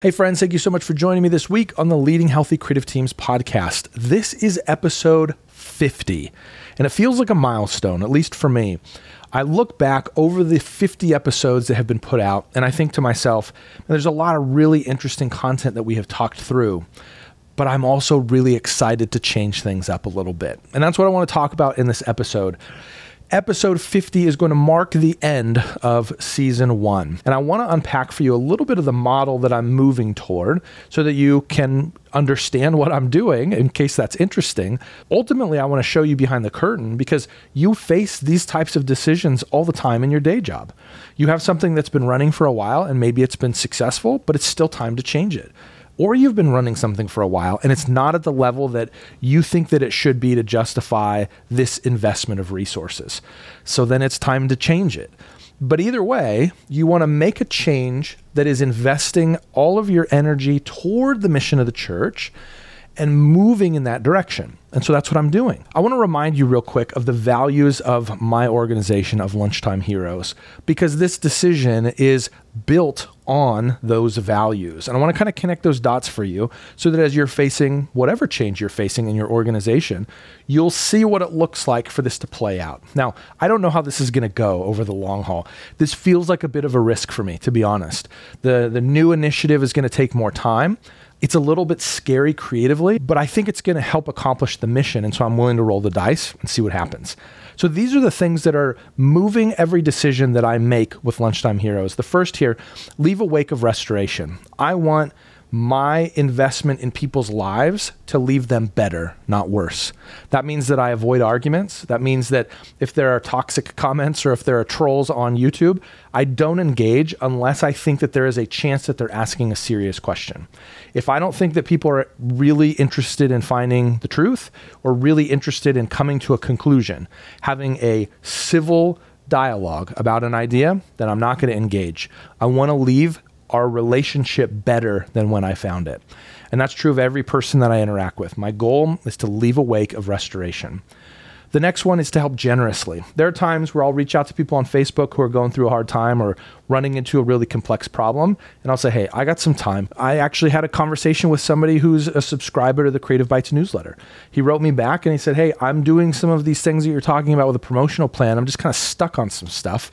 Hey friends, thank you so much for joining me this week on the Leading Healthy Creative Teams podcast. This is episode 50, and it feels like a milestone, at least for me. I look back over the 50 episodes that have been put out, and I think to myself, there's a lot of really interesting content that we have talked through, but I'm also really excited to change things up a little bit. And that's what I want to talk about in this episode. Episode 50 is going to mark the end of season 1. And I want to unpack for you a little bit of the model that I'm moving toward so that you can understand what I'm doing in case that's interesting. Ultimately, I want to show you behind the curtain because you face these types of decisions all the time in your day job. You have something that's been running for a while and maybe it's been successful, but it's still time to change it. Or you've been running something for a while and it's not at the level that you think that it should be to justify this investment of resources. So then it's time to change it. But either way, you want to make a change that is investing all of your energy toward the mission of the church and moving in that direction. And so that's what I'm doing. I want to remind you real quick of the values of my organization of Lunchtime Heroes, because this decision is built on those values. And I want to kind of connect those dots for you so that as you're facing whatever change you're facing in your organization, you'll see what it looks like for this to play out. Now, I don't know how this is going to go over the long haul. This feels like a bit of a risk for me, to be honest. The new initiative is going to take more time. It's a little bit scary creatively, but I think it's going to help accomplish the mission. And so I'm willing to roll the dice and see what happens. So these are the things that are moving every decision that I make with Lunchtime Heroes. The first here, leave a wake of restoration. I want my investment in people's lives to leave them better, not worse. That means that I avoid arguments. That means that if there are toxic comments or if there are trolls on YouTube, I don't engage unless I think that there is a chance that they're asking a serious question. If I don't think that people are really interested in finding the truth or really interested in coming to a conclusion, having a civil dialogue about an idea, then I'm not going to engage. I want to leave our relationship better than when I found it. And that's true of every person that I interact with. My goal is to leave a wake of restoration. The next one is to help generously. There are times where I'll reach out to people on Facebook who are going through a hard time or running into a really complex problem. And I'll say, hey, I got some time. I actually had a conversation with somebody who's a subscriber to the Creative Bites newsletter. He wrote me back and he said, hey, I'm doing some of these things that you're talking about with a promotional plan. I'm just kind of stuck on some stuff.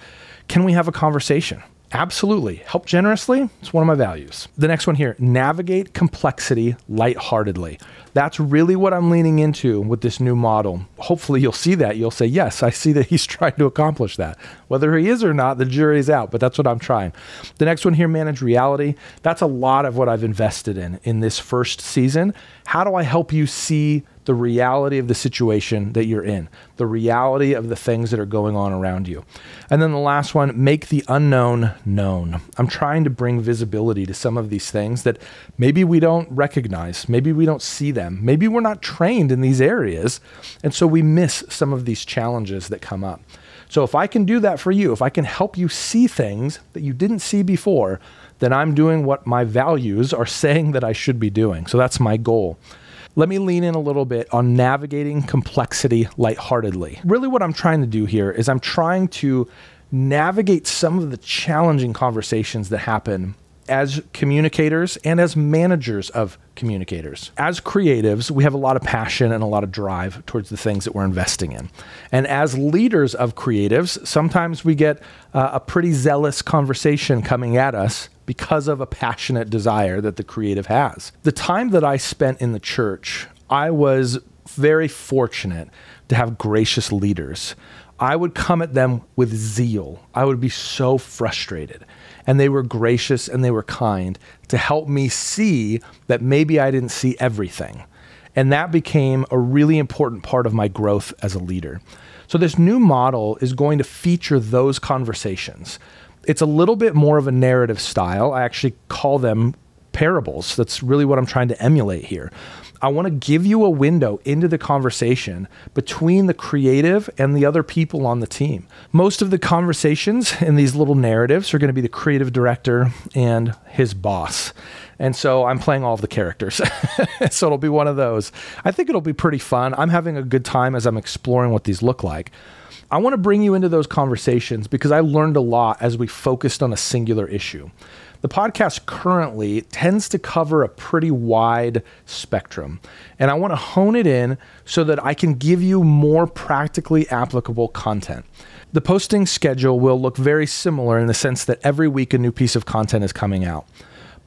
Can we have a conversation? Absolutely. Help generously. It's one of my values. The next one here, navigate complexity lightheartedly. That's really what I'm leaning into with this new model. Hopefully you'll see that. You'll say, yes, I see that he's trying to accomplish that. Whether he is or not, the jury's out, but that's what I'm trying. The next one here, manage reality. That's a lot of what I've invested in this first season. How do I help you see the reality of the situation that you're in, the reality of the things that are going on around you? And then the last one, make the unknown known. I'm trying to bring visibility to some of these things that maybe we don't recognize, maybe we don't see them, maybe we're not trained in these areas, and so we miss some of these challenges that come up. So if I can do that for you, if I can help you see things that you didn't see before, then I'm doing what my values are saying that I should be doing. So that's my goal. Let me lean in a little bit on navigating complexity lightheartedly. Really what I'm trying to do here is I'm trying to navigate some of the challenging conversations that happen as communicators and as managers of communicators. As creatives, we have a lot of passion and a lot of drive towards the things that we're investing in. And as leaders of creatives, sometimes we get a pretty zealous conversation coming at us because of a passionate desire that the creative has. The time that I spent in the church, I was very fortunate to have gracious leaders. I would come at them with zeal. I would be so frustrated. And they were gracious and they were kind to help me see that maybe I didn't see everything. And that became a really important part of my growth as a leader. So this new model is going to feature those conversations. It's a little bit more of a narrative style. I actually call them parables. That's really what I'm trying to emulate here. I want to give you a window into the conversation between the creative and the other people on the team. Most of the conversations in these little narratives are going to be the creative director and his boss. And so I'm playing all of the characters. So it'll be one of those. I think it'll be pretty fun. I'm having a good time as I'm exploring what these look like. I want to bring you into those conversations because I learned a lot as we focused on a singular issue. The podcast currently tends to cover a pretty wide spectrum, and I want to hone it in so that I can give you more practically applicable content. The posting schedule will look very similar in the sense that every week a new piece of content is coming out,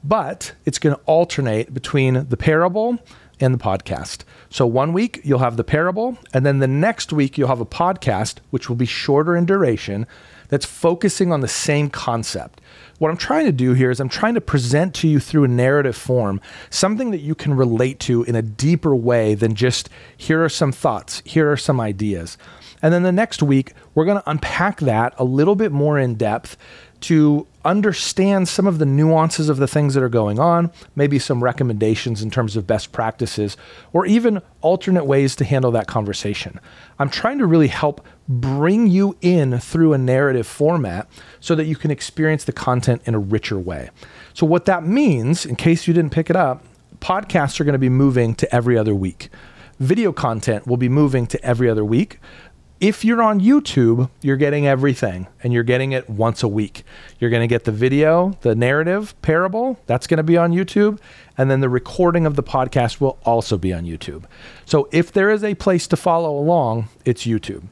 but it's going to alternate between the parable and the podcast. So one week you'll have the parable, and then the next week you'll have a podcast, which will be shorter in duration, that's focusing on the same concept. What I'm trying to do here is I'm trying to present to you through a narrative form something that you can relate to in a deeper way than just, here are some thoughts, here are some ideas. And then the next week, we're going to unpack that a little bit more in depth to understand some of the nuances of the things that are going on, maybe some recommendations in terms of best practices, or even alternate ways to handle that conversation. I'm trying to really help bring you in through a narrative format so that you can experience the content in a richer way. So what that means, in case you didn't pick it up, podcasts are going to be moving to every other week. Video content will be moving to every other week. If you're on YouTube, you're getting everything, and you're getting it once a week. You're going to get the video, the narrative, parable, that's going to be on YouTube, and then the recording of the podcast will also be on YouTube. So if there is a place to follow along, it's YouTube.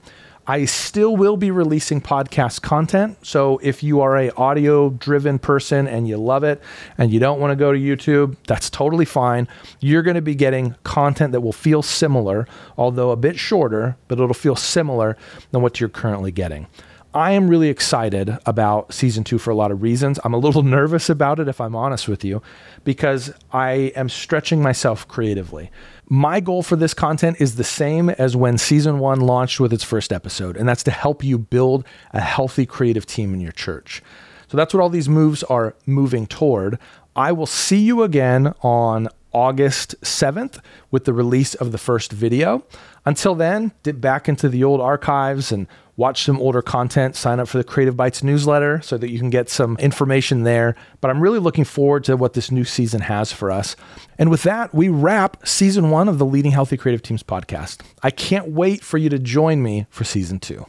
I still will be releasing podcast content. So if you are an audio-driven person and you love it and you don't want to go to YouTube, that's totally fine. You're going to be getting content that will feel similar, although a bit shorter, but it'll feel similar than what you're currently getting. I am really excited about season 2 for a lot of reasons. I'm a little nervous about it, if I'm honest with you, because I am stretching myself creatively. My goal for this content is the same as when season 1 launched with its first episode, and that's to help you build a healthy creative team in your church. So that's what all these moves are moving toward. I will see you again on August 7th with the release of the first video. Until then, dip back into the old archives and watch some older content, sign up for the Creative Bites newsletter so that you can get some information there. But I'm really looking forward to what this new season has for us. And with that, we wrap season 1 of the Leading Healthy Creative Teams podcast. I can't wait for you to join me for season 2.